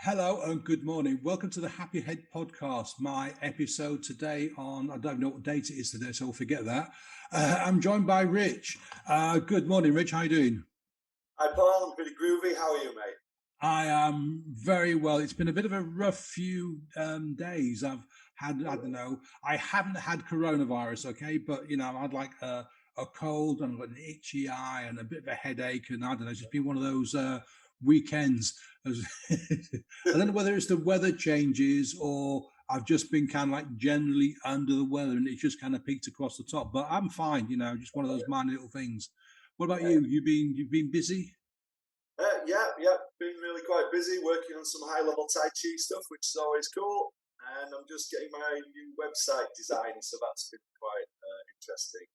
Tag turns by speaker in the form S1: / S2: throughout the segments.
S1: Hello and good morning. Welcome to the Happy Head podcast. My episode today on, I don't know what date it is today, so I'll forget that. I'm joined by Rich. Good morning, Rich. How are you doing?
S2: Hi, Paul. I'm pretty groovy. How are you, mate?
S1: I am very well. It's been a bit of a rough few days. I don't know, I haven't had coronavirus, okay, but I've had like a cold and I've got an itchy eye and a bit of a headache, and I don't know, it's just been one of those weekends. I don't know whether it's the weather changes or I've just been kind of like generally under the weather and it's just kind of peaked across the top, but I'm fine, just one of those minor little things. What about you? You've been busy?
S2: Yeah. Been really quite busy working on some high-level Tai Chi stuff, which is always cool. And I'm just getting my new website designed, so that's been quite interesting.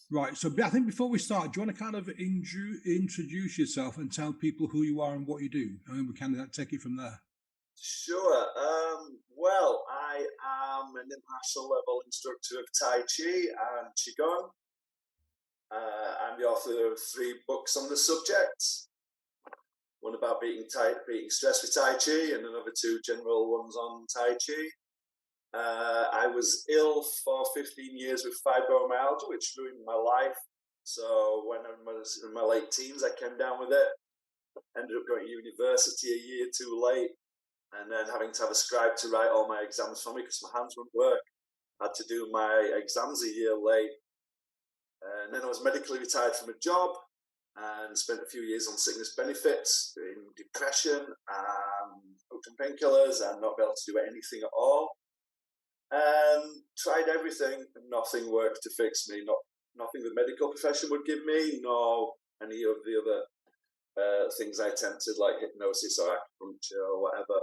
S1: Right. So I think before we start, do you want to kind of introduce yourself and tell people who you are and what you do? And then we kind of take it from there.
S2: Sure. Well, I am an international level instructor of Tai Chi and Qigong. I'm the author of 3 books on the subject. One about beating stress with Tai Chi, and another 2 general ones on Tai Chi. I was ill for 15 years with fibromyalgia, which ruined my life. So when I was in my late teens, I came down with it. Ended up going to university a year too late, and then having to have a scribe to write all my exams for me because my hands wouldn't work. I had to do my exams a year late. And then I was medically retired from a job and spent a few years on sickness benefits, in depression, and hooked on painkillers and not be able to do anything at all. And tried everything, and nothing worked to fix me. Nothing the medical profession would give me, nor any of the other things I attempted, like hypnosis or acupuncture or whatever.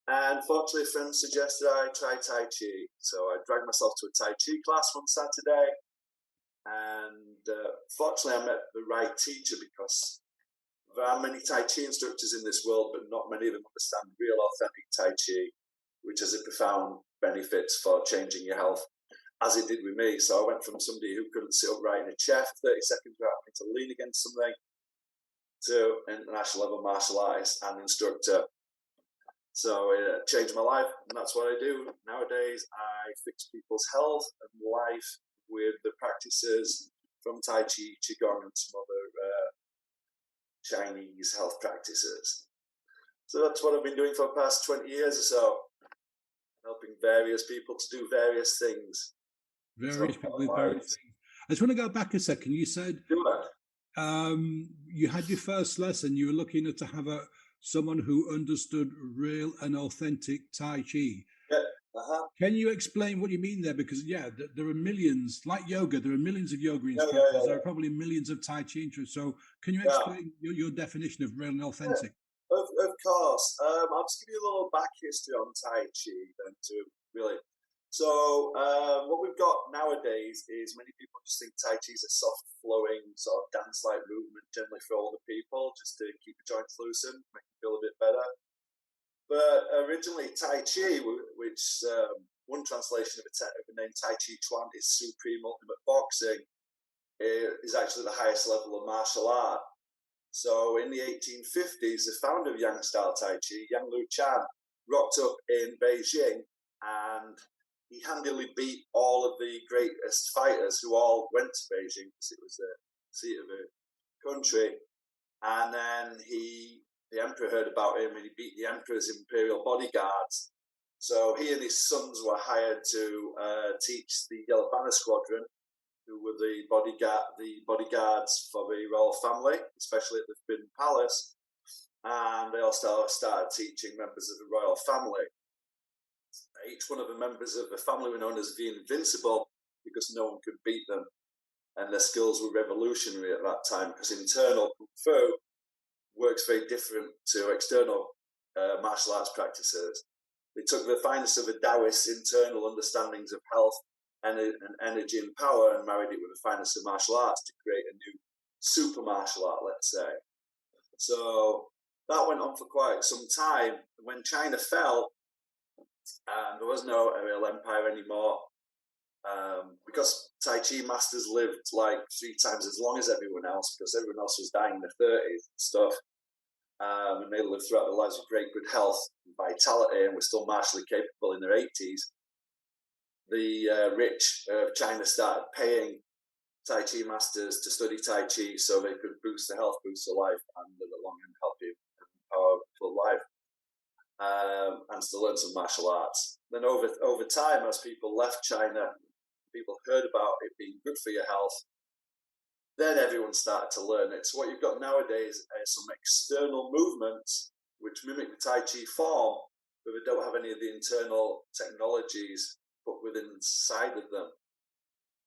S2: And fortunately, a friend suggested I try Tai Chi. So I dragged myself to a Tai Chi class one Saturday. And fortunately, I met the right teacher, because there are many Tai Chi instructors in this world, but not many of them understand real authentic Tai Chi, which has a profound benefits for changing your health, as it did with me. So I went from somebody who couldn't sit upright in a chair for 30 seconds without having to lean against something to international level martial artist and instructor. So it changed my life, and that's what I do. Nowadays, I fix people's health and life with the practices from Tai Chi, Qigong, and some other Chinese health practices. So that's what I've been doing for the past 20 years or so, helping various people to do various things.
S1: Various people with various things. I just want to go back a second. You said you had your first lesson. You were lucky enough to have someone who understood real and authentic Tai Chi.
S2: Yeah.
S1: Can you explain what you mean there? Because there are millions, like yoga, there are millions of yoga instructors. There are probably millions of Tai Chi instructors. So can you explain your definition of real and authentic?
S2: Of course. I'll just give you a little back history on Tai Chi then, to really. So what we've got nowadays is many people just think Tai Chi is a soft flowing sort of dance-like movement, generally for older people, just to keep the joints loosened, make them feel a bit better. But originally, Tai Chi, which one translation of the name Tai Chi Chuan is Supreme Ultimate Boxing, is actually the highest level of martial art. So in the 1850s, the founder of Yang style Tai Chi, Yang Lu Chan, rocked up in Beijing, and he handily beat all of the greatest fighters who all went to Beijing, because it was the seat of the country. And then the emperor heard about him, and he beat the emperor's imperial bodyguards. So he and his sons were hired to teach the Yellow Banner Squadron, who were the bodyguards for the royal family, especially at the Forbidden Palace. And they also started teaching members of the royal family. Each one of the members of the family were known as the Invincible, because no one could beat them. And their skills were revolutionary at that time, because internal Kung Fu works very different to external martial arts practices. They took the finest of the Taoist internal understandings of health and energy and power, and married it with the finest of martial arts to create a new super martial art, let's say. So that went on for quite some time. When China fell, there was no real empire anymore, because Tai Chi masters lived like 3 times as long as everyone else, because everyone else was dying in their 30s and stuff. and they live throughout their lives with great good health and vitality, and were still martially capable in their 80s. The rich of China started paying Tai Chi masters to study Tai Chi so they could boost their health, boost their life, and live a long and healthy and powerful life, and to learn some martial arts. Then over time, as people left China, people heard about it being good for your health, then everyone started to learn it. So what you've got nowadays is some external movements which mimic the Tai Chi form, but they don't have any of the internal technologies put within inside of them.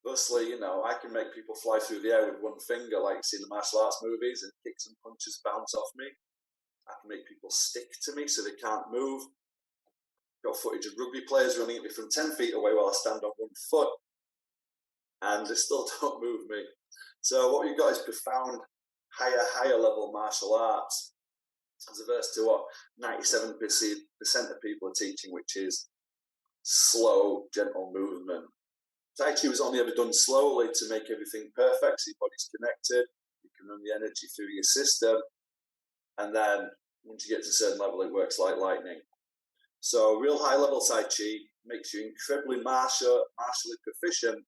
S2: Thusly, I can make people fly through the air with one finger, like you see in the martial arts movies, and kicks and punches bounce off me. I can make people stick to me so they can't move. Got footage of rugby players running at me from 10 feet away while I stand on one foot, and they still don't move me. So what you've got is profound, higher level martial arts, as opposed to what 97% of people are teaching, which is slow, gentle movement. Tai Chi was only ever done slowly to make everything perfect, so your body's connected, you can run the energy through your system, and then once you get to a certain level, it works like lightning. So real high level Tai Chi makes you incredibly martially proficient,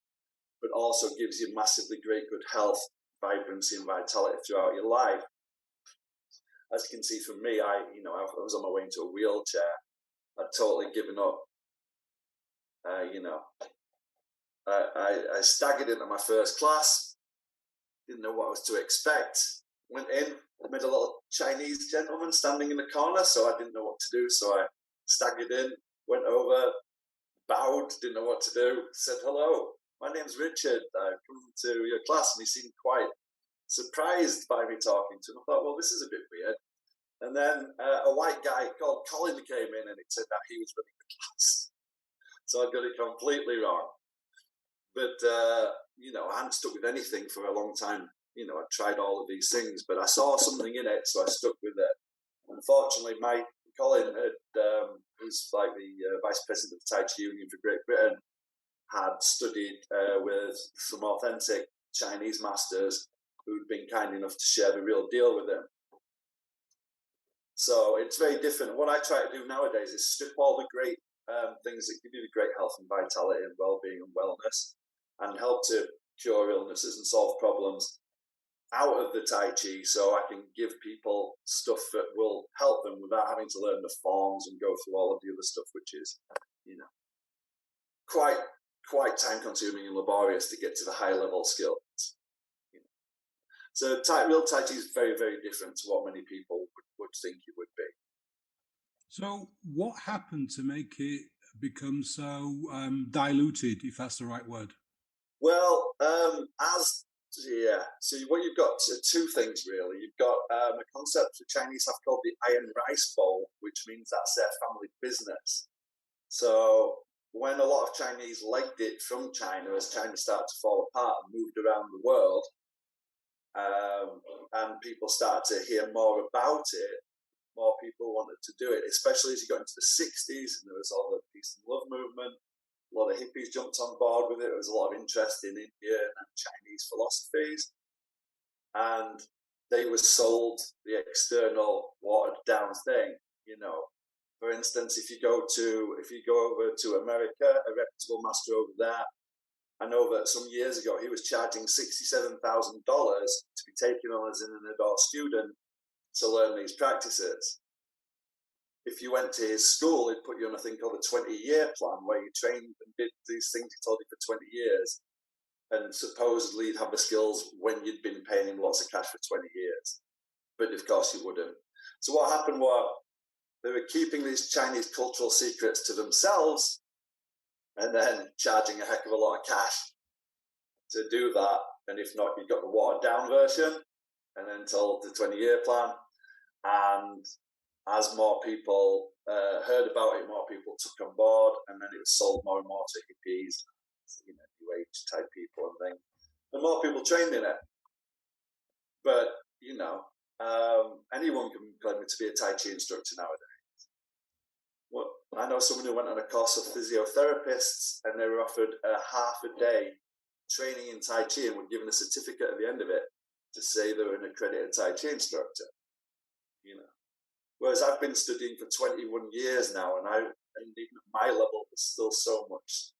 S2: but also gives you massively great good health, vibrancy, and vitality throughout your life. As you can see from me, I was on my way into a wheelchair. I'd totally given up. I staggered into my first class, didn't know what I was to expect. Went in, met a little Chinese gentleman standing in the corner, so I didn't know what to do. So I staggered in, went over, bowed, didn't know what to do, said, "Hello, my name's Richard. I've come to your class." And he seemed quite surprised by me talking to him. I thought, well, this is a bit weird. And then a white guy called Colin came in, and it said that he was running the class. So I got it completely wrong. But, I hadn't stuck with anything for a long time. I tried all of these things, but I saw something in it, so I stuck with it. Unfortunately, Colin who's like the vice president of the Tai Chi Union for Great Britain, had studied with some authentic Chinese masters who'd been kind enough to share the real deal with him. So it's very different. What I try to do nowadays is strip all the great things that give you the great health and vitality and well-being and wellness, and help to cure illnesses and solve problems out of the Tai Chi, so I can give people stuff that will help them without having to learn the forms and go through all of the other stuff, which is, quite time-consuming and laborious to get to the high-level skills. So real Tai Chi is very, very different to what many people would think it would be.
S1: So what happened to make it become so diluted, if that's the right word?
S2: Well, so what you've got two things really. You've got a concept the Chinese have called the iron rice bowl, which means that's their family business. So when a lot of Chinese legged it from China, as China started to fall apart and moved around the world, and people started to hear more about it, more people wanted to do it, especially as you got into the 60s and there was all the peace and love movement. A lot of hippies jumped on board with it. There was a lot of interest in Indian and Chinese philosophies, and they were sold the external watered down thing. For instance, if you go over to America, a reputable master over there, I know that some years ago he was charging $67,000 to be taken on as an adult student to learn these practices. If you went to his school, he'd put you on a thing called a 20-year plan, where you trained and did these things he told you for 20 years. And supposedly you'd have the skills when you'd been paying him lots of cash for 20 years. But of course you wouldn't. So what happened was they were keeping these Chinese cultural secrets to themselves and then charging a heck of a lot of cash to do that. And if not, you got the watered down version and then told the 20-year plan. And as more people heard about it, more people took on board, and then it was sold more and more to hippies, new age type people and things, and more people trained in it. But anyone can claim to be a Tai Chi instructor nowadays. Well, I know someone who went on a course of physiotherapists, and they were offered a half a day training in Tai Chi and were given a certificate at the end of it to say they were an accredited Tai Chi instructor. Whereas I've been studying for 21 years now, and even at my level, there's still so much,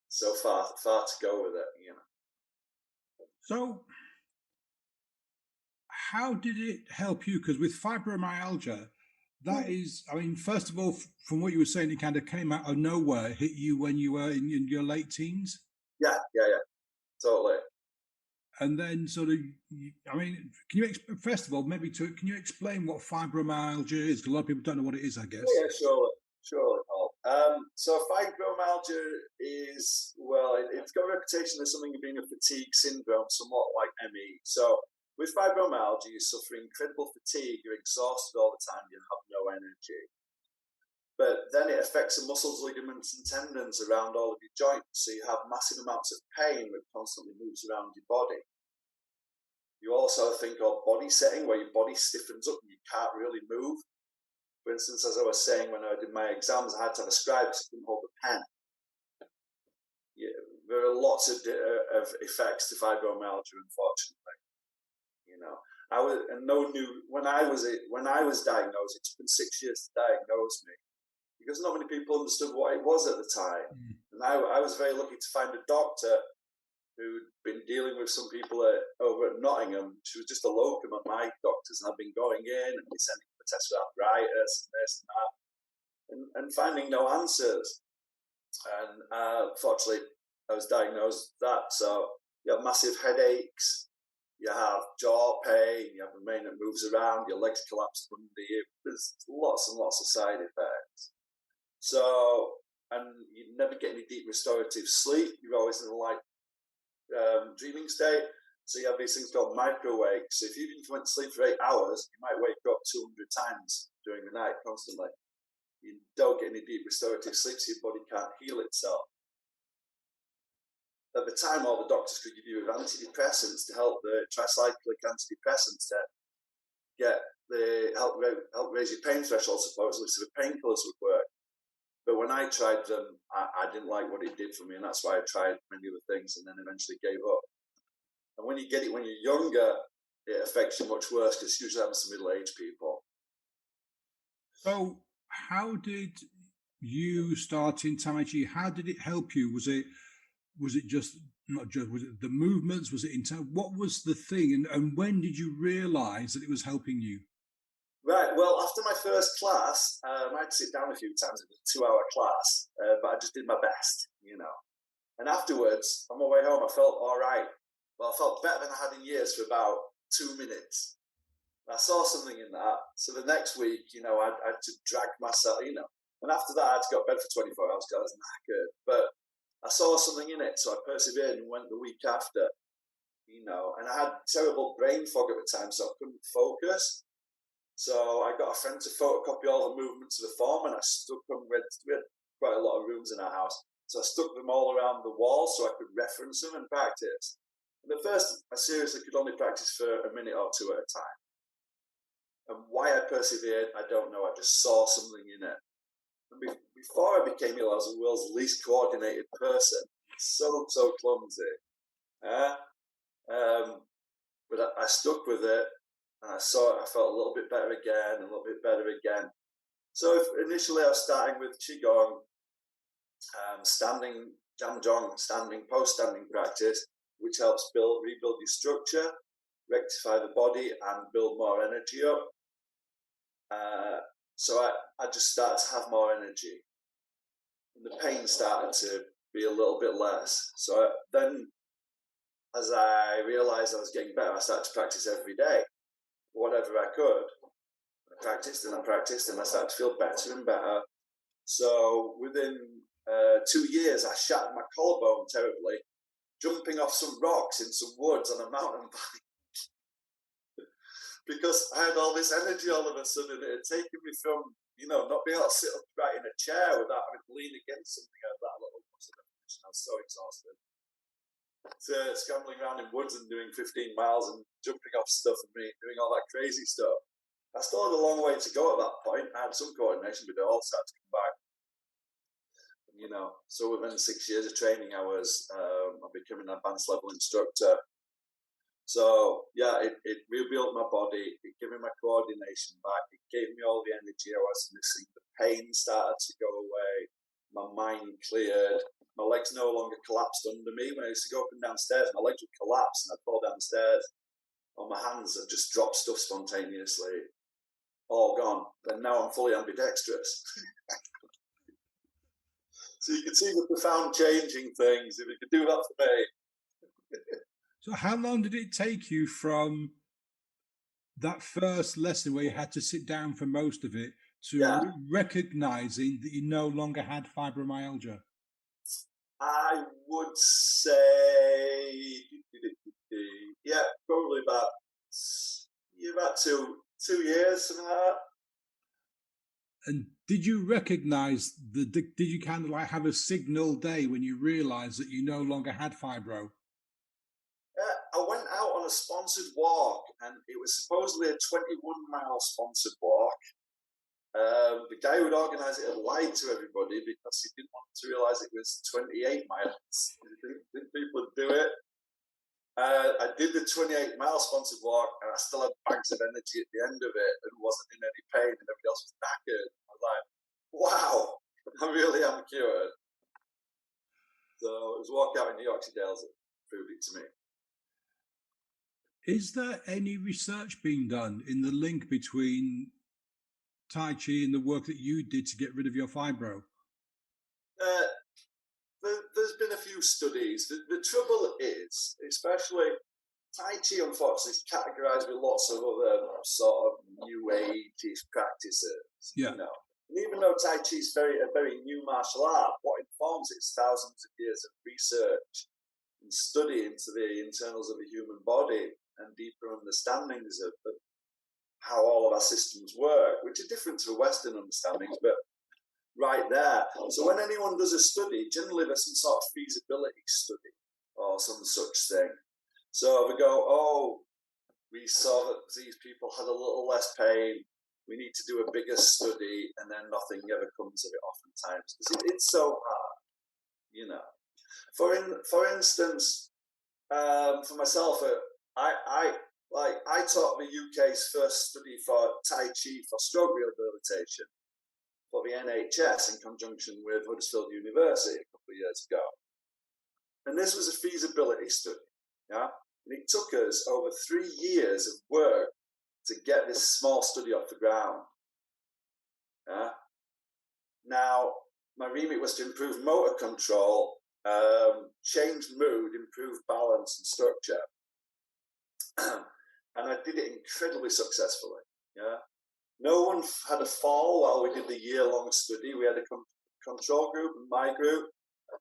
S2: so far to go with it, you know.
S1: So, how did it help you? Because with fibromyalgia, that is, I mean, first of all, from what you were saying, it kind of came out of nowhere, hit you when you were in your late teens.
S2: Yeah, yeah, yeah, totally.
S1: And then sort of, I mean, can you, first of all, can you explain what fibromyalgia is? Because a lot of people don't know what it is, I
S2: Oh,
S1: guess.
S2: yeah, sure, Paul. So fibromyalgia is, well, it's got a reputation as something of being a fatigue syndrome, somewhat like ME. So with fibromyalgia, you suffer incredible fatigue, you're exhausted all the time, you have no energy. But then it affects the muscles, ligaments, and tendons around all of your joints. So you have massive amounts of pain that constantly moves around your body. You also think of body setting, where your body stiffens up and you can't really move. For instance, as I was saying, when I did my exams, I had to have a scribe because I couldn't hold a pen. Yeah, there are lots of effects to fibromyalgia, unfortunately. You know, I was and no new when I was diagnosed. It took them 6 years to diagnose me because not many people understood what it was at the time.
S1: Mm.
S2: And I was very lucky to find a doctor who'd been dealing with some people over at Nottingham. She was just a locum at my doctor's, and I've been going in and sending for tests for arthritis and this and that, and finding no answers. And fortunately, I was diagnosed with that. So you have massive headaches, you have jaw pain, you have a brain that moves around, your legs collapse under you. There's lots and lots of side effects. So, and you never get any deep restorative sleep. You're always in a light dreaming state. So you have these things called micro-wakes. So if you went to sleep for 8 hours, you might wake up 200 times during the night constantly. You don't get any deep restorative sleep, so your body can't heal itself. At the time, all the doctors could give you antidepressants to help the tricyclic antidepressants to help raise your pain threshold, supposedly, so the painkillers would work. But when I tried them, I didn't like what it did for me, and that's why I tried many other things and then eventually gave up. And when you get it when you're younger, it affects you much worse because it usually happens to middle-aged people.
S1: So, how did you start in Tai Chi? How did it help you? Was it just not just was it the movements? Was it what was the thing? And when did you realize that it was helping you?
S2: Right. Well, after my first class, I had to sit down a few times. It was a 2-hour class, but I just did my best, you know. And afterwards, on my way home, I felt all right. Well, I felt better than I had in years for about 2 minutes. I saw something in that. So the next week, you know, I had to drag myself, you know. And after that, I had to go to bed for 24 hours because I was knackered. But I saw something in it, so I persevered and went the week after, you know. And I had terrible brain fog at the time, so I couldn't focus. So I got a friend to photocopy all the movements of the form, and I stuck them. We had quite a lot of rooms in our house, so I stuck them all around the wall so I could reference them and practice. And at first, I seriously could only practice for a minute or two at a time. And why I persevered, I don't know. I just saw something in it. And before I became ill, I was the world's least coordinated person. So clumsy. But I stuck with it, and I saw it. I felt a little bit better again, a little bit better again. So initially, I was starting with qigong, standing, jamjong, standing, post-standing practice, which helps rebuild your structure, rectify the body, and build more energy up. So I just started to have more energy, and the pain started to be a little bit less. So then, as I realized I was getting better, I started to practice every day, whatever I could. I practiced and I started to feel better and better. So within 2 years, I shattered my collarbone terribly, jumping off some rocks in some woods on a mountain bike. Because I had all this energy all of a sudden. It had taken me from, you know, not being able to sit upright in a chair without having to lean against something. I had that little muscle definition. I was so exhausted. To scrambling around in woods and doing 15 miles and jumping off stuff and doing all that crazy stuff. I still had a long way to go at that point. I had some coordination, but it all started to come back. You know, so within 6 years of training, I became an advanced level instructor. So yeah, it rebuilt my body. It gave me my coordination back. It gave me all the energy I was missing. The pain started to go away. My mind cleared. My legs no longer collapsed under me. When I used to go up and downstairs, my legs would collapse and I'd fall down the stairs. On my hands, I'd just drop stuff spontaneously. All gone. And now I'm fully ambidextrous. So you can see the profound changing things. If you could do that for me.
S1: So how long did it take you from that first lesson where you had to sit down for most of it to
S2: Yeah,
S1: recognizing that you no longer had fibromyalgia?
S2: I would say, yeah, probably about 2 years, something like that.
S1: And did you recognize did you kind of like have a signal day when you realized that you no longer had fibro?
S2: I went out on a sponsored walk, and it was supposedly a 21-mile sponsored walk. The guy who'd organised it had lied to everybody because he didn't want to realise it was 28 miles. He didn't think people would do it. I did the 28-mile sponsored walk, and I still had bags of energy at the end of it and wasn't in any pain, and everybody else was knackered. I was like, wow, I really am cured. So it was a walk out in New Yorkshire Dales that proved it to me.
S1: Is there any research being done in the link between Tai Chi and the work that you did to get rid of your fibro?
S2: Uh, there's been a few studies. The trouble is, especially Tai Chi, unfortunately, is categorized with lots of other sort of new age practices.
S1: Yeah.
S2: You know, and even though Tai Chi is a very new martial art, what informs it is thousands of years of research and study into the internals of the human body and deeper understandings of how all of our systems work, which are different to Western understandings, but right there. So when anyone does a study, generally there's some sort of feasibility study or some such thing. So we go, oh, we saw that these people had a little less pain. We need to do a bigger study, and then nothing ever comes of it oftentimes because it's so hard, you know. For instance, for myself, I taught the UK's first study for Tai Chi for stroke rehabilitation for the NHS in conjunction with Huddersfield University a couple of years ago. And this was a feasibility study, yeah? And it took us over 3 years of work to get this small study off the ground. Yeah? Now, my remit was to improve motor control, change mood, improve balance and structure. And I did it incredibly successfully. Yeah, no one had a fall while we did the year-long study. We had a control group and my group.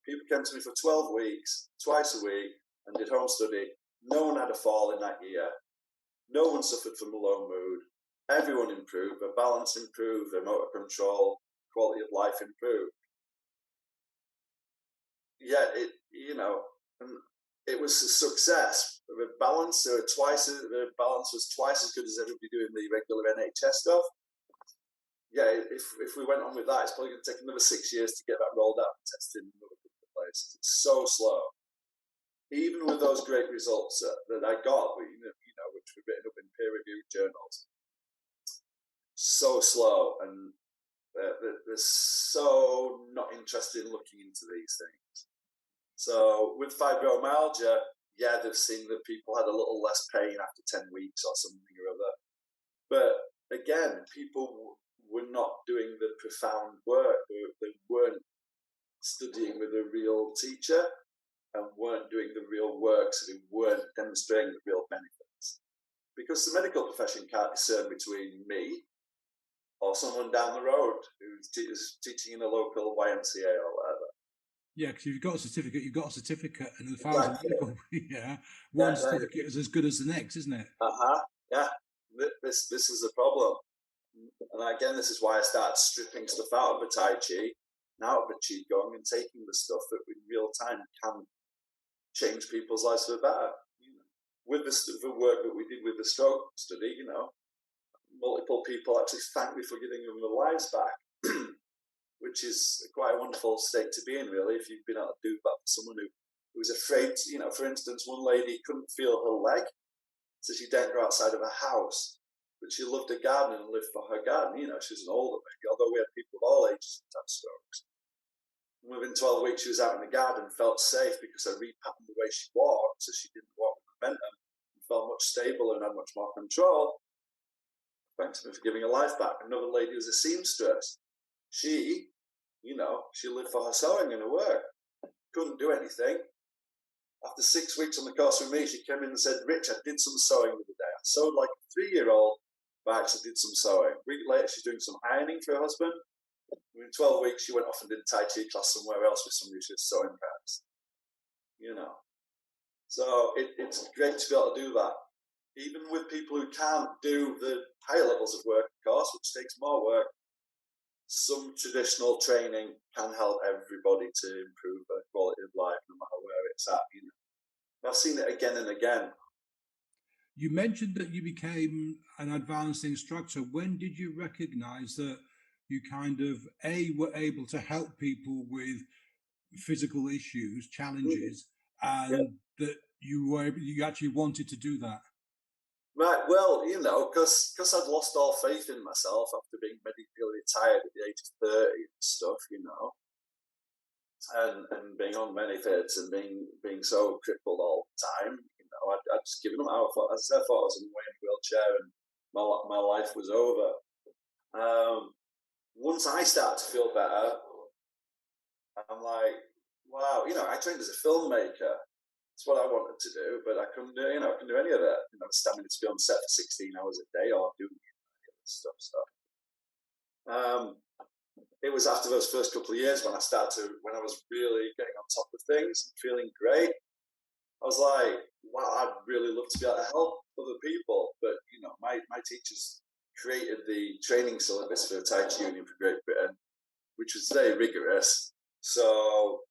S2: People came to me for 12 weeks, twice a week, and did home study. No one had a fall in that year. No one suffered from a low mood. Everyone improved. Their balance improved. Their motor control, quality of life improved. Yeah, it was a success. The balance was twice as good as everybody doing the regular NHS stuff. Yeah, if we went on with that, it's probably going to take another 6 years to get that rolled out and tested in another couple of places. It's so slow. Even with those great results that I got, which were written up in peer-reviewed journals, so slow, and they're so not interested in looking into these things. So with fibromyalgia, yeah, they've seen that people had a little less pain after 10 weeks or something or other. But again, people were not doing the profound work. They weren't studying with a real teacher and weren't doing the real work, so they weren't demonstrating the real benefits. Because the medical profession can't discern between me or someone down the road who's teaching in a local YMCA or whatever.
S1: Yeah, because you've got a certificate, you've got a certificate, and as far as
S2: Exactly.
S1: medical, yeah, one certificate is as good as the next, isn't it?
S2: Yeah. This is the problem. And again, this is why I started stripping stuff out of the Tai Chi, and out of the Qigong, and taking the stuff that in real time can change people's lives for the better. With the work that we did with the stroke study, multiple people actually thanked me for giving them their lives back, which is quite a wonderful state to be in, really, if you've been able to do that for someone who was afraid. For instance, one lady couldn't feel her leg, so she didn't go outside of her house. But she loved her garden and lived for her garden. You know, she was an older lady, although we had people of all ages that had strokes. And within 12 weeks, she was out in the garden, felt safe because I repatterned the way she walked, so she didn't walk with momentum, and felt much stable and had much more control. Thanks to me for giving her life back. Another lady was a seamstress. She, you know, she lived for her sewing and her work. Couldn't do anything. After 6 weeks on the course with me, she came in and said, Rich, I did some sewing the other day. I sewed like a 3-year-old, but I actually did some sewing. A week later, she's doing some ironing for her husband. In 12 weeks, she went off and did a Tai Chi class somewhere else with somebody who was sewing pants. You know. So it's great to be able to do that. Even with people who can't do the higher levels of work, of course, which takes more work, some traditional training can help everybody to improve their quality of life, no matter where it's at. You know, I've seen it again and again.
S1: You mentioned that you became an advanced instructor. When did you recognize that you kind of were able to help people with physical issues, challenges, and that you actually wanted to do that?
S2: Right, well, you know, because I'd lost all faith in myself after being medically retired at the age of 30 and stuff, you know, and being on many meds and being so crippled all the time, you know, I'd just given up. As I said, I thought I was in a wheelchair and my life was over. Once I started to feel better, I'm like, wow, you know, I trained as a filmmaker. It's what I wanted to do, but I couldn't do, you know, I couldn't do any of it. You know, standing to be on set for 16 hours a day or doing any of this stuff. So it was after those first couple of years when I was really getting on top of things, feeling great. I was like, wow, I'd really love to be able to help other people. But, you know, my teachers created the training syllabus for the Tai Chi Union for Great Britain, which was very rigorous. So,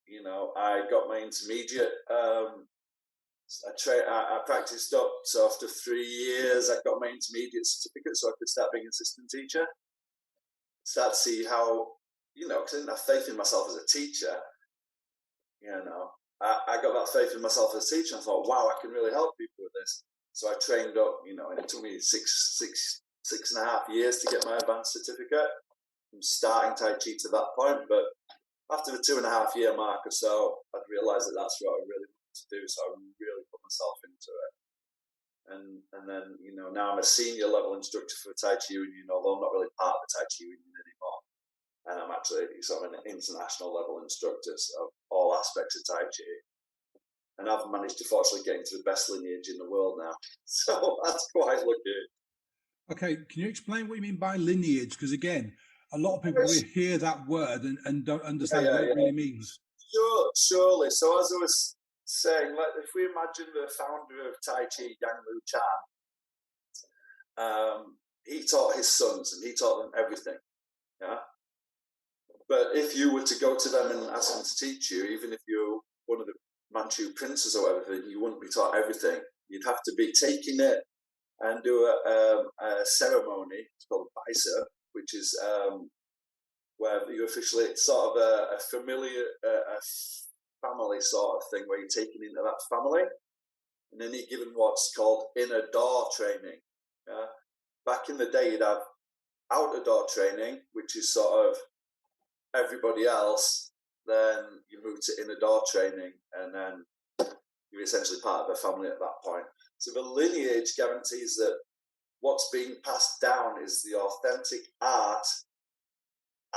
S2: you know, I got my intermediate. I practiced up. So after 3 years, I got my intermediate certificate so I could start being an assistant teacher. Start to see how, you know, because I didn't have faith in myself as a teacher. You know, I got that faith in myself as a teacher. I thought, wow, I can really help people with this. So I trained up, you know, and it took me six and a half years to get my advanced certificate from starting Tai Chi to that point. But after the 2.5 year mark or so, I'd realised that that's what I really wanted to do. So I really put myself into it. And then, you know, now I'm a senior level instructor for the Tai Chi Union, although I'm not really part of the Tai Chi Union anymore. And I'm actually sort of an international level instructor of all aspects of Tai Chi. And I've managed to fortunately get into the best lineage in the world now. So that's quite lucky.
S1: Okay, can you explain what you mean by lineage? Because again, a lot of people will hear that word and don't understand what it really means.
S2: Sure, surely. So as I was saying, if we imagine the founder of Tai Chi, Yang Lu Chan, he taught his sons and he taught them everything. Yeah. But if you were to go to them and ask them to teach you, even if you're one of the Manchu princes or whatever, you wouldn't be taught everything. You'd have to be taking it and do a ceremony. It's called Baisa, which is where you officially, it's sort of a familiar, a family sort of thing where you're taken into that family. And then you're given what's called inner door training. Yeah? Back in the day, you'd have outer door training, which is sort of everybody else. Then you move to inner door training, and then you're essentially part of the family at that point. So the lineage guarantees that what's being passed down is the authentic art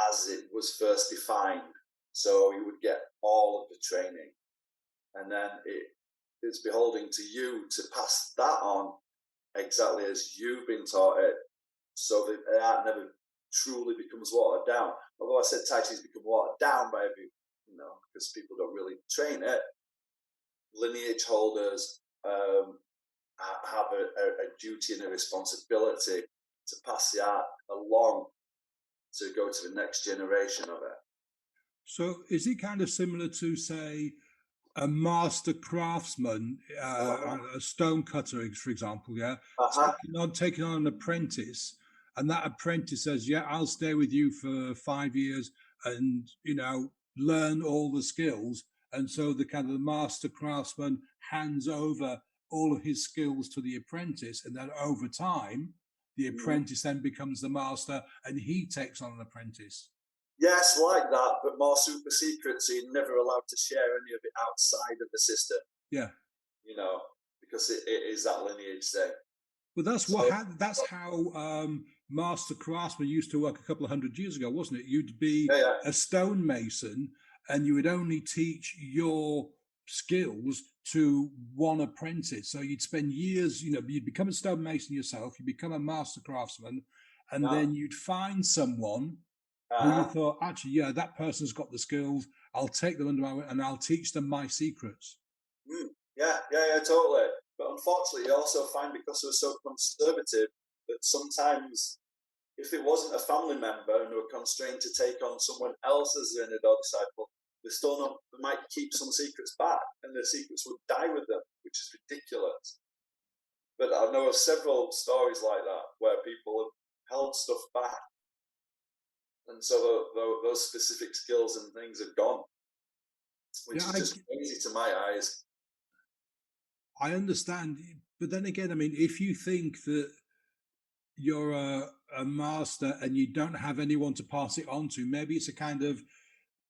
S2: as it was first defined. So you would get all of the training, and then it is beholding to you to pass that on exactly as you've been taught it, so that the art never truly becomes watered down. Although I said Tai Chi's become watered down by you know, because people don't really train it. Lineage holders have a duty and a responsibility to pass the art along to go to the next generation of it.
S1: So is it kind of similar to, say, a master craftsman, a stone cutter, for example, yeah, taking on an apprentice, and that apprentice says, yeah, I'll stay with you for 5 years and, you know, learn all the skills. And so the kind of the master craftsman hands over all of his skills to the apprentice, and then over time, the apprentice then becomes the master, and he takes on an apprentice.
S2: Yes, like that, but more super secret, so you're never allowed to share any of it outside of the system,
S1: Yeah.
S2: you know, because it is that lineage thing.
S1: Well, that's
S2: So,
S1: that's how master craftsman used to work a couple of 100 years ago, wasn't it? You'd be
S2: yeah,
S1: a stonemason, and you would only teach your skills to one apprentice. So you'd spend years, you'd become a stonemason yourself, you become a master craftsman, and
S2: yeah,
S1: then you'd find someone who you
S2: uh-huh.
S1: thought, actually, yeah, that person's got the skills. I'll take them under my wing and I'll teach them my secrets.
S2: Yeah, totally. But unfortunately, you also find because they're so conservative that sometimes, if it wasn't a family member and they were constrained to take on someone else as their inner disciple, they might keep some secrets back, and the secrets would die with them, which is ridiculous. But I know of several stories like that where people have held stuff back, and so those specific skills and things have gone, which
S1: Yeah,
S2: is just crazy to my eyes.
S1: I understand. But then again, I mean, if you think that you're a master and you don't have anyone to pass it on to, maybe it's a kind of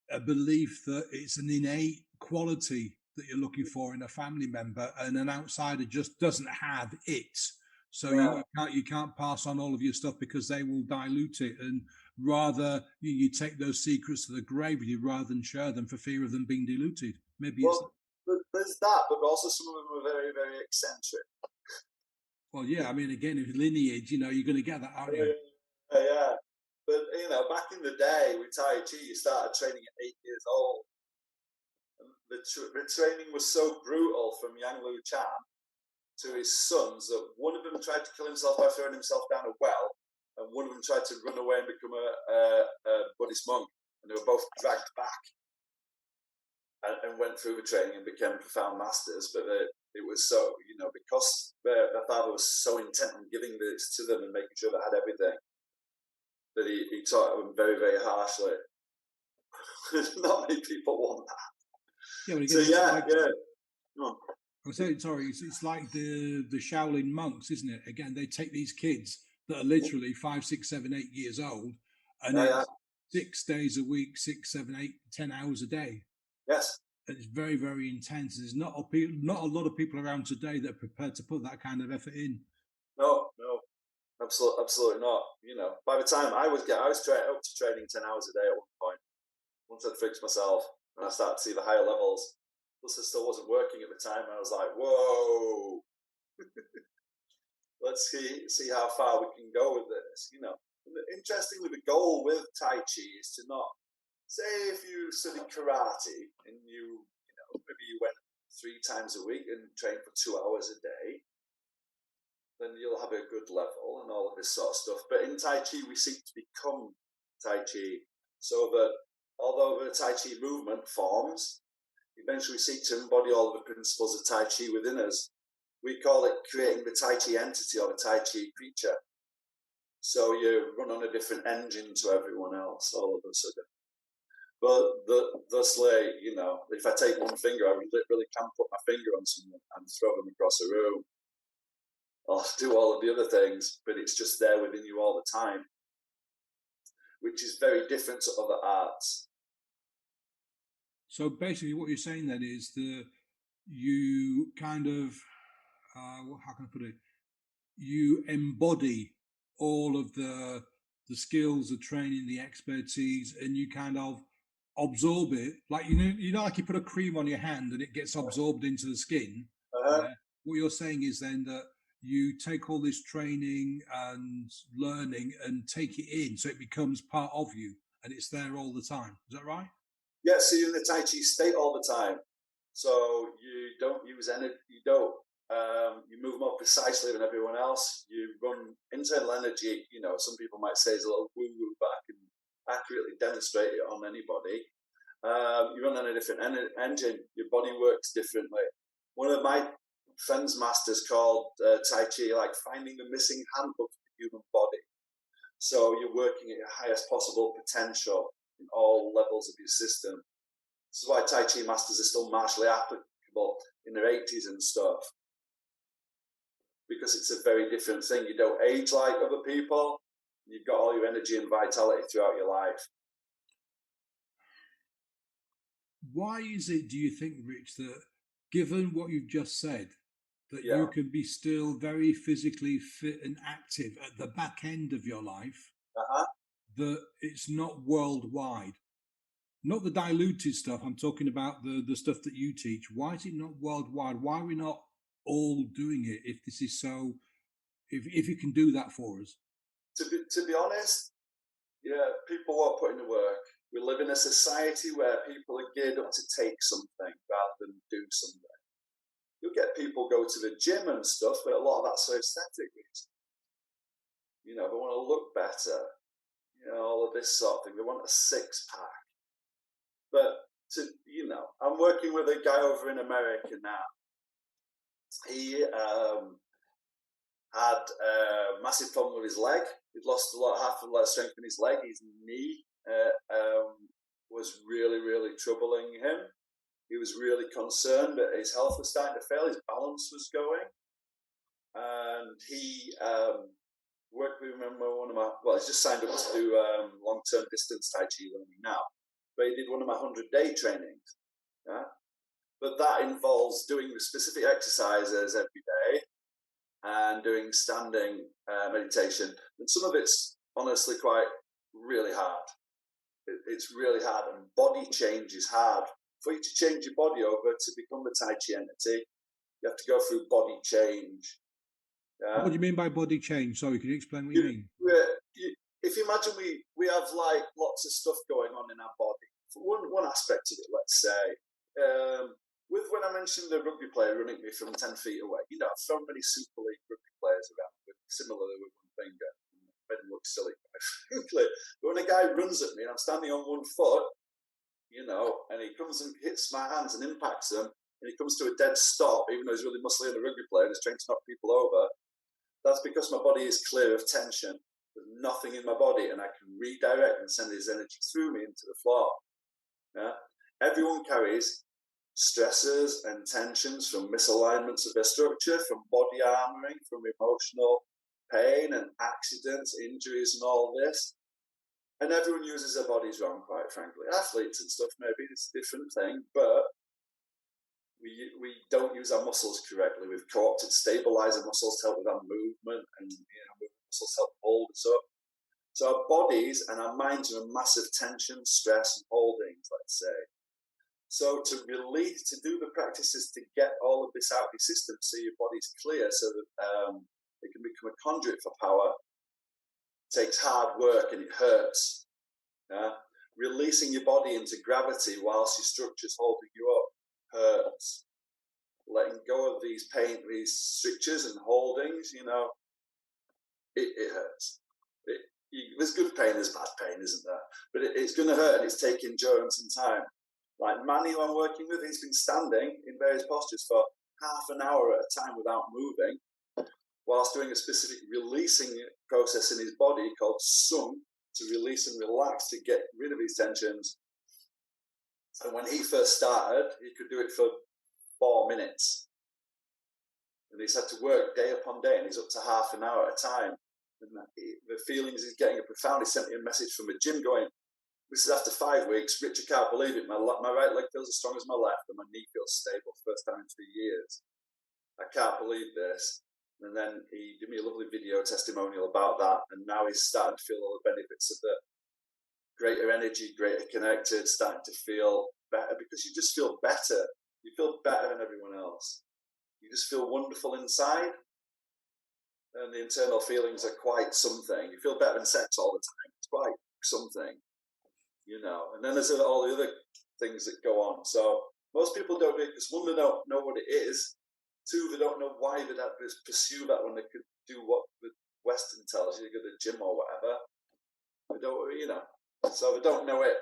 S1: a belief that it's an innate quality that you're looking for in a family member, and an outsider just doesn't have it. So
S2: Yeah.
S1: you can't pass on all of your stuff because they will dilute it, and rather you take those secrets to the grave with you rather than share them for fear of them being diluted. Maybe it's
S2: Well, there's that, but also some of them are very, very eccentric.
S1: well, yeah. I mean, again, if lineage, you're going to get that, aren't you?
S2: Yeah. But back in the day with Tai Chi, you started training at 8 years old. And the training was so brutal from Yang Lu Chan to his sons that one of them tried to kill himself by throwing himself down a well, and one of them tried to run away and become a Buddhist monk. And they were both dragged back and went through the training and became profound masters. But it was so, because their father was so intent on giving this to them and making sure they had everything, that he taught them very, very harshly. Not many people want that.
S1: Yeah, but
S2: So
S1: again, it's like
S2: yeah. No.
S1: I'm saying, sorry, it's like the Shaolin monks, isn't it? Again, they take these kids that are literally 5, 6, 7, 8 years old, and
S2: Yeah.
S1: it's 6 days a week, 6, 7, 8, 10 hours a day.
S2: Yes.
S1: And it's very, very intense. There's not a lot of people around today that are prepared to put that kind of effort in.
S2: No. Absolutely not. By the time I was up to training 10 hours a day at one point. Once I'd fixed myself and I started to see the higher levels, plus I still wasn't working at the time, and I was like, whoa, let's see how far we can go with this. Interestingly, the goal with Tai Chi is to not say if you studied karate and maybe you went 3 times a week and trained for 2 hours a day, then you'll have a good level and all of this sort of stuff. But in Tai Chi, we seek to become Tai Chi, so that although the Tai Chi movement forms, eventually seek to embody all of the principles of Tai Chi within us. We call it creating the Tai Chi entity or the Tai Chi creature. So you run on a different engine to everyone else all of a sudden. But thusly, if I take one finger, I literally can put my finger on someone and throw them across a room. I'll do all of the other things, but it's just there within you all the time, which is very different to other arts.
S1: So basically, what you're saying then is that you kind of, how can I put it? You embody all of the skills, the training, the expertise, and you kind of absorb it. Like like you put a cream on your hand and it gets absorbed into the skin. Yeah. What you're saying is then that you take all this training and learning and take it in, so it becomes part of you, and it's there all the time. Is that right?
S2: Yeah, so you're in the Tai Chi state all the time. So you don't use energy, you move more precisely than everyone else. You run internal energy, some people might say is a little woo-woo, but I can accurately demonstrate it on anybody. You run on a different engine. Your body works differently. One of my friend's masters called Tai Chi like finding the missing handbook of the human body. So you're working at your highest possible potential in all levels of your system. This is why Tai Chi masters are still martially applicable in their 80s and stuff. because it's a very different thing. You don't age like other people. You've got all your energy and vitality throughout your life.
S1: Why is it, do you think, Rich, that given what you've just said, that you
S2: Yeah.
S1: can be still very physically fit and active at the back end of your life,
S2: Uh-huh.
S1: that it's not worldwide? Not the diluted stuff. I'm talking about the stuff that you teach. Why is it not worldwide? Why are we not all doing it if this is so, if you can do that for us?
S2: To be honest, yeah, people won't put in the work. We live in a society where people are geared up to take something rather than do something. You'll get people go to the gym and stuff, but a lot of that's for aesthetic reasons. You know, they want to look better, you know, all of this sort of thing. They want a six pack. But I'm working with a guy over in America now. He had a massive problem with his leg. He'd lost half of the strength in his leg. His knee was really, really troubling him. He was really concerned that his health was starting to fail. His balance was going, and he worked with one of my. Well, he's just signed up to do long-term distance Tai Chi learning now, but he did one of my 100-day trainings. Yeah, but that involves doing specific exercises every day and doing standing meditation. And some of it's honestly quite really hard. It's really hard, and body change is hard. For you to change your body over to become the Tai Chi entity, you have to go through body change.
S1: What do you mean by body change? Sorry, can you explain what you mean?
S2: If you imagine we have like lots of stuff going on in our body. For one aspect of it, let's say, with when I mentioned the rugby player running me from 10 feet away, you know, I've thrown many Super League rugby players around similarly with one finger. Made them look silly, frankly. But when a guy runs at me and I'm standing on one foot, you know, and he comes and hits my hands and impacts them, and he comes to a dead stop, even though he's really muscly and a rugby player and he's trying to knock people over, that's because my body is clear of tension. There's nothing in my body, and I can redirect and send his energy through me into the floor. Yeah? Everyone carries stresses and tensions from misalignments of their structure, from body armoring, from emotional pain and accidents, injuries, and all this. And everyone uses their bodies wrong, quite frankly. Athletes and stuff, maybe it's a different thing, but we don't use our muscles correctly. We've co-opted stabilizer muscles to help with our movement, and muscles help hold us up. So our bodies and our minds are in massive tension, stress, and holdings, let's say. So to release, to do the practices to get all of this out of your system so your body's clear, so that it can become a conduit for power, takes hard work and it hurts. Yeah? Releasing your body into gravity whilst your structure's holding you up hurts. Letting go of these these strictures and holdings, you know, it hurts. There's good pain, there's bad pain, isn't there? But it's going to hurt, and it's taking endurance and time. Like Manny, who I'm working with, he's been standing in various postures for half an hour at a time without moving, whilst doing a specific releasing process in his body called sung, to release and relax, to get rid of his tensions. And when he first started, he could do it for 4 minutes. And he's had to work day upon day, and he's up to half an hour at a time. And the feelings he's getting are profound. He sent me a message from a gym going, this is after 5 weeks. Rich, I can't believe it. My right leg feels as strong as my left, and my knee feels stable for the first time in 3 years. I can't believe this. And then he gave me a lovely video testimonial about that. And now he's starting to feel all the benefits of the greater energy, greater connected, starting to feel better, because you just feel better. You feel better than everyone else. You just feel wonderful inside. And the internal feelings are quite something. You feel better than sex all the time. It's quite something, you know. And then there's all the other things that go on. So most people don't do it because, one, they don't know what it is. Two, they don't know why they'd have to pursue that when they could do what the Western tells you, go to the gym or whatever. They don't, you know. So they don't know it.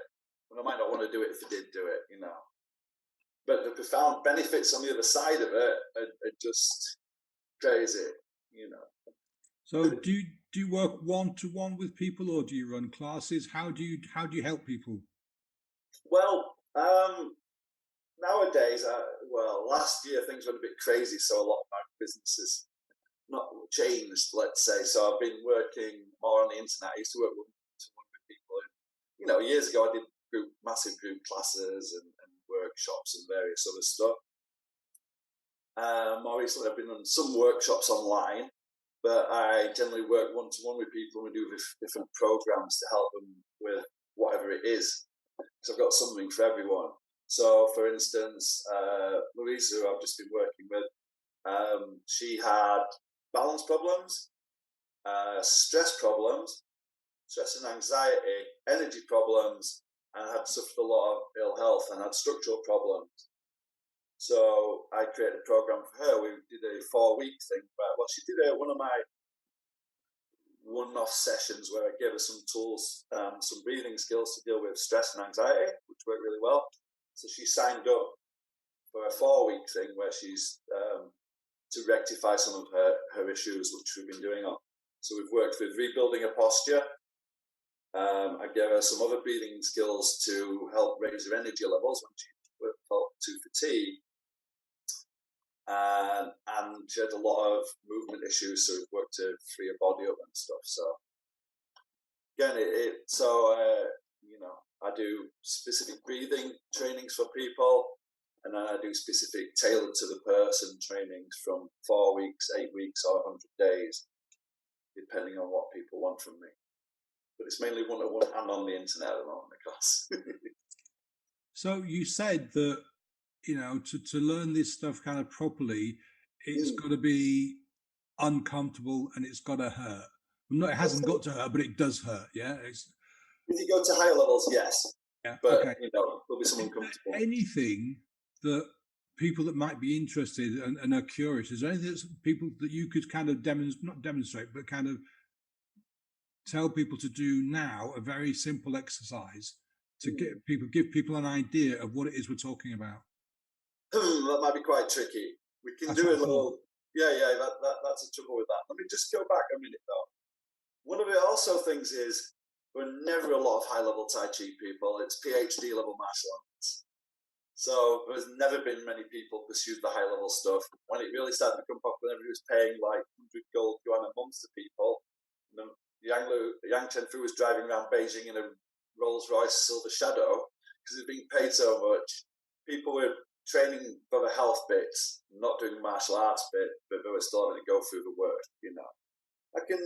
S2: And they might not want to do it if they did do it, you know. But the profound benefits on the other side of it are just crazy, you know.
S1: So do you work one-to-one with people, or do you run classes? How do you help people?
S2: Well, nowadays, last year things went a bit crazy, so a lot of my businesses not changed, let's say. So I've been working more on the internet. I used to work one-to-one with people. Years ago I did massive group classes and workshops and various other stuff. More recently I've been on some workshops online, but I generally work one-to-one with people, and we do different programs to help them with whatever it is. So I've got something for everyone. So, for instance, Louisa, who I've just been working with, she had balance problems, stress problems, stress and anxiety, energy problems, and had suffered a lot of ill health and had structural problems. So I created a program for her. We did a 4-week thing. Well, she did one of my one-off sessions where I gave her some tools, some breathing skills to deal with stress and anxiety, which worked really well. So she signed up for a 4-week thing where she's to rectify some of her issues, which we've been doing on. So we've worked with rebuilding her posture. I gave her some other breathing skills to help raise her energy levels when she felt too fatigued. And she had a lot of movement issues, so we've worked to free her body up and stuff. So again, I do specific breathing trainings for people, and then I do specific tailored to the person trainings from 4 weeks, 8 weeks, or 100 days, depending on what people want from me. But it's mainly one-to-one and on the internet at the moment, of course.
S1: So you said that, to learn this stuff kind of properly, it's got to be uncomfortable and it's got to hurt. No, it hasn't got to hurt, but it does hurt. Yeah.
S2: If you go to higher levels, yes.
S1: Yeah.
S2: But
S1: okay.
S2: There'll be some uncomfortable.
S1: Anything that people that might be interested and are curious, is there anything that people that you could kind of not demonstrate, but kind of tell people to do now, a very simple exercise to give people an idea of what it is we're talking about?
S2: That might be quite tricky. We can do a little. Yeah, that's the trouble with that. Let me just go back a minute though. One of the also things is there were never a lot of high-level Tai Chi people. It's PhD level martial arts. So there's never been many people pursued the high-level stuff. When it really started to become popular, everybody was paying like 100 gold yuan a month to people. And Yang Chenfu was driving around Beijing in a Rolls-Royce Silver Shadow because he'd been paid so much. People were training for the health bits, not doing the martial arts bit, but they were still having to go through the work, I can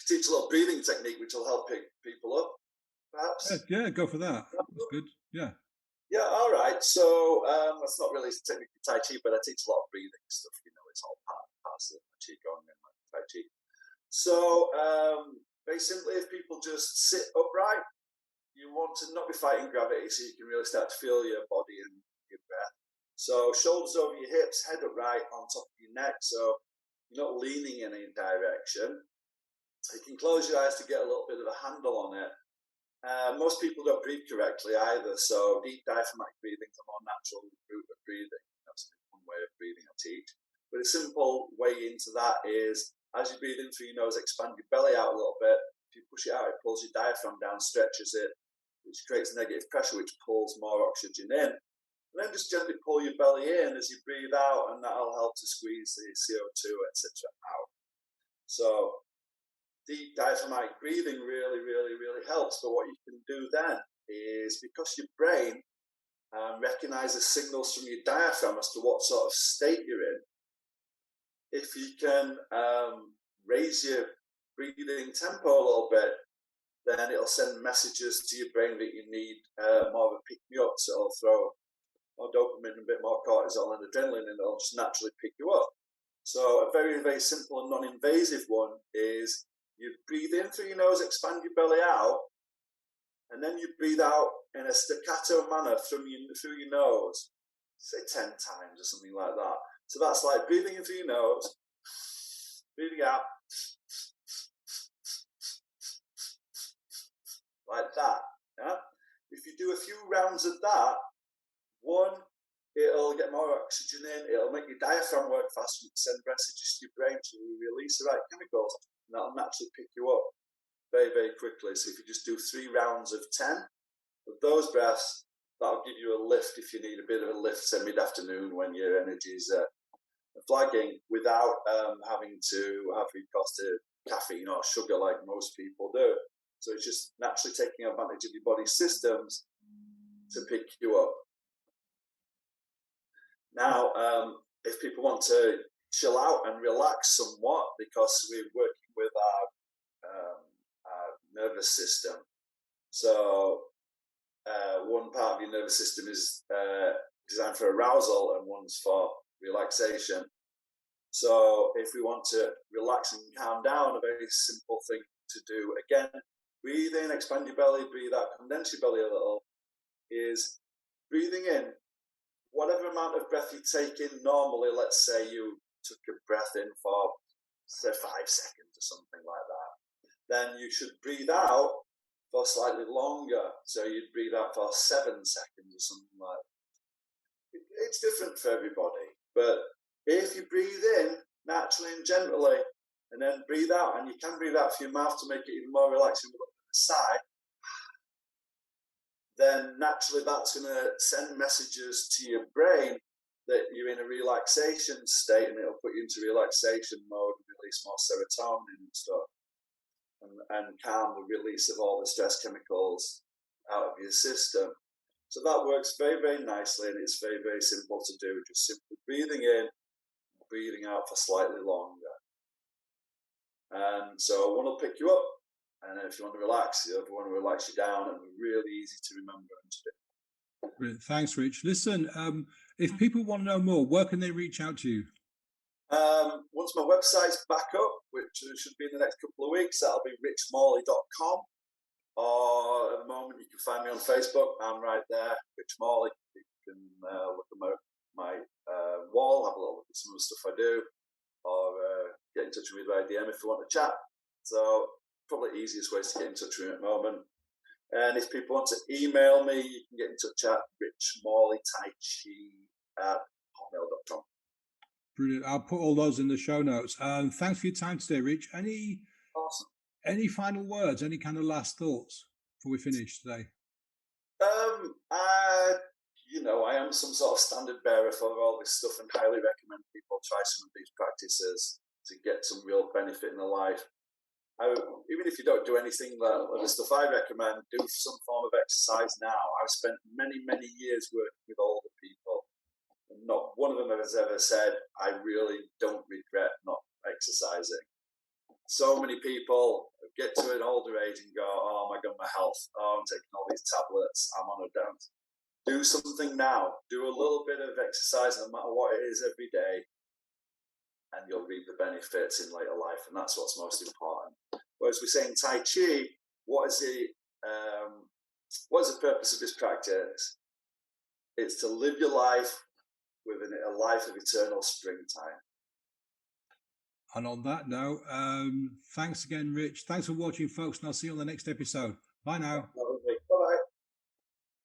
S2: teach a little breathing technique which will help pick people up, perhaps.
S1: Yeah, go for that. That's good. Yeah.
S2: Yeah, all right. So that's not really technically Tai Chi, but I teach a lot of breathing stuff. It's all part of the Qigong and Tai Chi. So very simply, if people just sit upright, you want to not be fighting gravity, so you can really start to feel your body and your breath. So shoulders over your hips, head upright on top of your neck, so you're not leaning in any direction. You can close your eyes to get a little bit of a handle on it. Most people don't breathe correctly either, so deep diaphragmatic breathing is a more natural route of breathing. That's one way of breathing I teach. But a simple way into that is, as you breathe in through your nose, expand your belly out a little bit. If you push it out, it pulls your diaphragm down, stretches it, which creates negative pressure, which pulls more oxygen in. And then just gently pull your belly in as you breathe out, and that'll help to squeeze the CO2, etc. out. So deep diaphragmatic breathing really, really, really helps. But what you can do then is, because your brain recognizes signals from your diaphragm as to what sort of state you're in, if you can raise your breathing tempo a little bit, then it'll send messages to your brain that you need more of a pick-me-up. So it'll throw more dopamine, a bit more cortisol and adrenaline, and it'll just naturally pick you up. So a very, very simple and non-invasive one is, you breathe in through your nose, expand your belly out, and then you breathe out in a staccato manner through your nose, say 10 times or something like that. So that's like breathing in through your nose, breathing out, like that. Yeah? If you do a few rounds of that, one, it'll get more oxygen in, it'll make your diaphragm work faster, send messages to your brain to release the right chemicals, and that'll naturally pick you up very, very quickly. So if you just do 3 rounds of 10 of those breaths, that'll give you a lift if you need a bit of a lift, say mid-afternoon when your energy is flagging without having to have recourse to caffeine or sugar like most people do. So it's just naturally taking advantage of your body's systems to pick you up. Now, if people want to chill out and relax somewhat, because we're working with our nervous system. So one part of your nervous system is designed for arousal and one's for relaxation. So if we want to relax and calm down, a very simple thing to do, again, breathe in, expand your belly, breathe out, condense your belly a little, is breathing in whatever amount of breath you take in normally. Let's say you took a breath in for, say, 5 seconds or something like that. Then you should breathe out for slightly longer. So you'd breathe out for 7 seconds or something like that. It's different for everybody. But if you breathe in naturally and gently, and then breathe out, and you can breathe out through your mouth to make it even more relaxing, but look at the side, then naturally that's going to send messages to your brain that you're in a relaxation state, and it'll put you into relaxation mode and release more serotonin and stuff, and calm the release of all the stress chemicals out of your system. So that works very, very nicely, and it's very, very simple to do. Just simply breathing in, breathing out for slightly longer. And so one will pick you up, and then if you want to relax, the other one will relax you down, and they're really easy to remember and to do.
S1: Brilliant. Thanks, Rich. Listen, if people want to know more, where can they reach out to you?
S2: Once my website's back up, which should be in the next couple of weeks, that'll be richmorley.com. Or at the moment, you can find me on Facebook. I'm right there, Rich Morley. You can look at my wall, have a little look at some of the stuff I do, or get in touch with me by DM if you want to chat. So probably the easiest ways to get in touch with me at the moment. And if people want to email me, you can get in touch at richmorleytaichi@hotmail.com.
S1: Brilliant. I'll put all those in the show notes. Thanks for your time today, Rich.
S2: Awesome.
S1: Any final words? Any kind of last thoughts before we finish today?
S2: I am some sort of standard bearer for all this stuff, and highly recommend people try some of these practices to get some real benefit in their life. Even if you don't do anything like the stuff I recommend, do some form of exercise now. I've spent many, many years working with older people, and not one of them has ever said, I really don't regret not exercising. So many people get to an older age and go, oh my God, my health, oh, I'm taking all these tablets, I'm on a dance. Do something now. Do a little bit of exercise, no matter what it is, every day, and you'll reap the benefits in later life, and that's what's most important. Whereas we're saying Tai Chi, what is the purpose of this practice? It's to live your life within a life of eternal springtime.
S1: And on that note, thanks again, Rich. Thanks for watching, folks, and I'll see you on the next episode. Bye now.